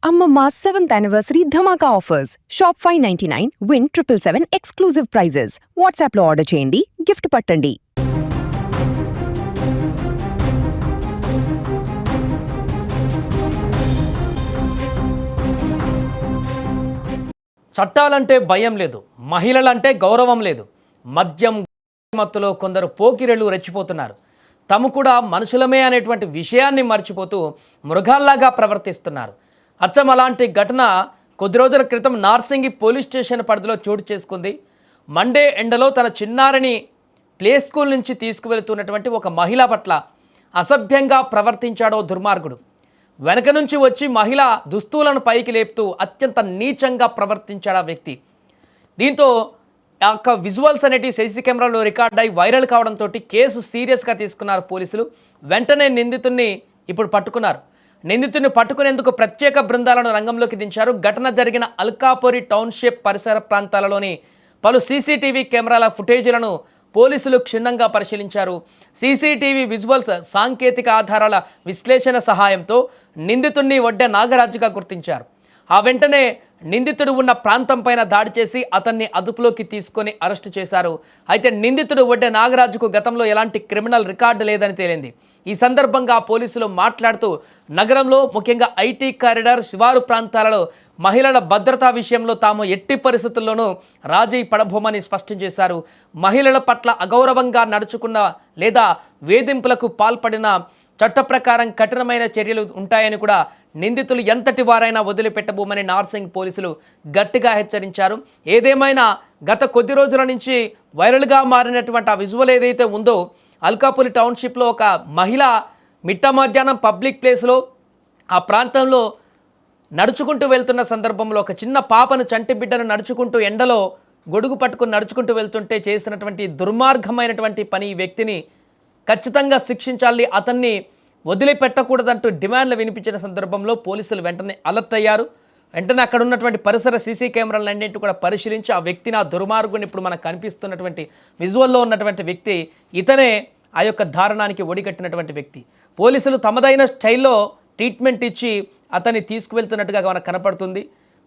Amma 7th anniversary Dhamaka offers. Shop 599, win 777 exclusive prizes. WhatsApp లో order చేయండి, gift పట్టండి. చట్టాలంటే భయం లేదు, మహిళలంటే గౌరవం లేదు. మద్యం మత్తులో కొందరు పోకిరెళ్ళు రెచ్చిపోతున్నారు. తాము కూడా మనుషులమే అనేటువంటి విషయాన్ని మర్చిపోతూ మృగాల్లాగా ప్రవర్తిస్తున్నారు. అచ్చం అలాంటి ఘటన కొద్ది రోజుల క్రితం నార్సింగి పోలీస్ స్టేషన్ పరిధిలో చోటు చేసుకుంది. మండే ఎండలో తన చిన్నారిని ప్లే స్కూల్ నుంచి తీసుకువెళుతున్నటువంటి ఒక మహిళ పట్ల అసభ్యంగా ప్రవర్తించాడో దుర్మార్గుడు. వెనక నుంచి వచ్చి మహిళ దుస్తులను పైకి లేపుతూ అత్యంత నీచంగా ప్రవర్తించాడు ఆ వ్యక్తి. దీంతో ఆ యొక్క విజువల్స్ అనేటి సీసీ కెమెరాలో రికార్డ్ అయి వైరల్ కావడంతో కేసు సీరియస్గా తీసుకున్నారు పోలీసులు. వెంటనే నిందితుడిని ఇప్పుడు పట్టుకున్నారు. నిందితుడిని పట్టుకునేందుకు ప్రత్యేక బృందాలను రంగంలోకి దించారు. ఘటన జరిగిన అల్కాపురి టౌన్షిప్ పరిసర ప్రాంతాలలోని పలు సీసీటీవీ కెమెరాల ఫుటేజీలను పోలీసులు క్షుణ్ణంగా పరిశీలించారు. సీసీటీవీ విజువల్స్ సాంకేతిక ఆధారాల విశ్లేషణ సహాయంతో నిందితుడిని వడ్డే నాగరాజుగా గుర్తించారు. ఆ వెంటనే నిందితుడు ఉన్న ప్రాంతం పైన దాడి చేసి అతన్ని అదుపులోకి తీసుకొని అరెస్టు చేశారు. అయితే నిందితుడు వడ్డే నాగరాజుకు గతంలో ఎలాంటి క్రిమినల్ రికార్డు లేదని తేలింది. ఈ సందర్భంగా పోలీసులు మాట్లాడుతూ నగరంలో ముఖ్యంగా ఐటీ కారిడార్ శివారు ప్రాంతాలలో మహిళల భద్రతా విషయంలో తాము ఎట్టి పరిస్థితుల్లోనూ రాజీ పడబోమని స్పష్టం చేశారు. మహిళల పట్ల అగౌరవంగా నడుచుకున్న లేదా వేధింపులకు పాల్పడిన చట్ట ప్రకారం కఠినమైన చర్యలు ఉంటాయని కూడా నిందితులు ఎంతటి వారైనా వదిలిపెట్టబోమని నార్సింగ్ పోలీసులు గట్టిగా హెచ్చరించారు. ఏదేమైనా గత కొద్ది రోజుల నుంచి వైరల్గా మారినటువంటి ఆ విజువల్ ఏదైతే ఉందో, అల్కాపురి టౌన్షిప్లో ఒక మహిళ మిట్ట మధ్యాహ్నం పబ్లిక్ ప్లేస్లో ఆ ప్రాంతంలో నడుచుకుంటూ వెళ్తున్న సందర్భంలో ఒక చిన్న పాపను చంటి బిడ్డను నడుచుకుంటూ ఎండలో గొడుగు పట్టుకుని నడుచుకుంటూ వెళ్తుంటే చేసినటువంటి దుర్మార్గమైనటువంటి పని ఈ వ్యక్తిని ఖచ్చితంగా శిక్షించాలి, అతన్ని వదిలిపెట్టకూడదంటూ డిమాండ్లు వినిపించిన సందర్భంలో పోలీసులు వెంటనే అలర్ట్ అయ్యారు. వెంటనే అక్కడ ఉన్నటువంటి పరిసర సీసీ కెమెరాలన్నింటినీ కూడా పరిశీలించి ఆ వ్యక్తిని, ఆ దుర్మార్గుని, ఇప్పుడు మనకు కనిపిస్తున్నటువంటి విజువల్లో ఉన్నటువంటి వ్యక్తి ఇతనే ఆ యొక్క దారుణానికి ఒడిగట్టినటువంటి వ్యక్తి. పోలీసులు తమదైన స్టైల్లో ట్రీట్మెంట్ ఇచ్చి అతన్ని తీసుకువెళ్తున్నట్టుగా మనకు కనపడుతుంది.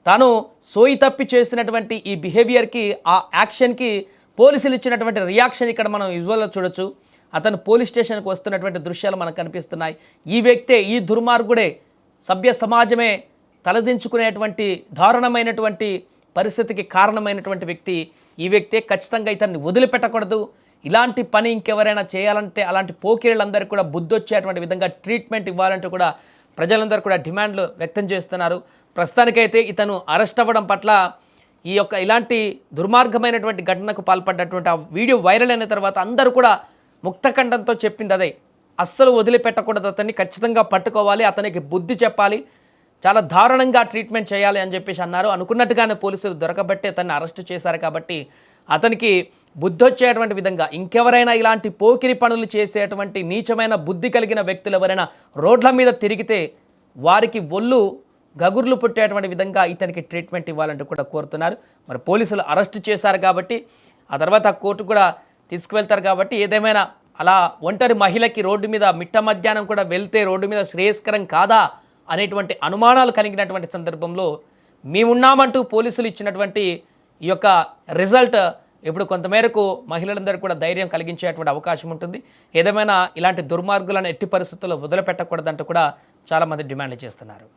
తాను సోయి తప్పి చేసినటువంటి ఈ బిహేవియర్కి, ఆ యాక్షన్కి పోలీసులు ఇచ్చినటువంటి రియాక్షన్ ఇక్కడ మనం విజువల్లో చూడొచ్చు. అతను పోలీస్ స్టేషన్కి వస్తున్నటువంటి దృశ్యాలు మనకు కనిపిస్తున్నాయి. ఈ వ్యక్తే, ఈ దుర్మార్గుడే సభ్య సమాజమే తలదించుకునేటువంటి దారుణమైనటువంటి పరిస్థితికి కారణమైనటువంటి వ్యక్తి ఈ వ్యక్తే. ఖచ్చితంగా ఇతన్ని వదిలిపెట్టకూడదు. ఇలాంటి పని ఇంకెవరైనా చేయాలంటే అలాంటి పోకిరీలందరికీ కూడా బుద్ధి వచ్చేటువంటి విధంగా ట్రీట్మెంట్ ఇవ్వాలంటూ కూడా ప్రజలందరూ కూడా డిమాండ్లు వ్యక్తం చేస్తున్నారు. ప్రస్తుతానికైతే ఇతను అరెస్ట్ అవ్వడం పట్ల ఈ యొక్క ఇలాంటి దుర్మార్గమైనటువంటి ఘటనకు పాల్పడ్డటువంటి ఆ వీడియో వైరల్ అయిన తర్వాత అందరూ కూడా ముక్తఖండంతో చెప్పింది అదే, అస్సలు వదిలిపెట్టకూడదు, అతన్ని ఖచ్చితంగా పట్టుకోవాలి, అతనికి బుద్ధి చెప్పాలి, చాలా దారుణంగా ట్రీట్మెంట్ చేయాలి అని చెప్పేసి అన్నారు. అనుకున్నట్టుగానే పోలీసులు దొరకబట్టి అతన్ని అరెస్టు చేశారు. కాబట్టి అతనికి బుద్ధి వచ్చేటువంటి విధంగా ఇంకెవరైనా ఇలాంటి పోకిరి పనులు చేసేటువంటి నీచమైన బుద్ధి కలిగిన వ్యక్తులు ఎవరైనా రోడ్ల మీద తిరిగితే వారికి ఒళ్ళు గగుర్లు పుట్టేటువంటి విధంగా ఇతనికి ట్రీట్మెంట్ ఇవ్వాలంటూ కూడా కోరుతున్నారు. మరి పోలీసులు అరెస్టు చేశారు కాబట్టి ఆ తర్వాత కోర్టు కూడా తీసుకువెళ్తారు. కాబట్టి ఏదేమైనా అలా ఒంటరి మహిళకి రోడ్డు మీద మిట్ట మధ్యాహ్నం కూడా వెళ్తే రోడ్డు మీద శ్రేయస్కరం కాదా అనేటువంటి అనుమానాలు కలిగినటువంటి సందర్భంలో మేమున్నామంటూ పోలీసులు ఇచ్చినటువంటి ఈ యొక్క రిజల్ట్ ఇప్పుడు కొంతమేరకు మహిళలందరూ కూడా ధైర్యం కలిగించేటువంటి అవకాశం ఉంటుంది. ఏదేమైనా ఇలాంటి దుర్మార్గులను ఎట్టి పరిస్థితుల్లో వదిలిపెట్టకూడదంటూ కూడా చాలామంది డిమాండ్లు చేస్తున్నారు.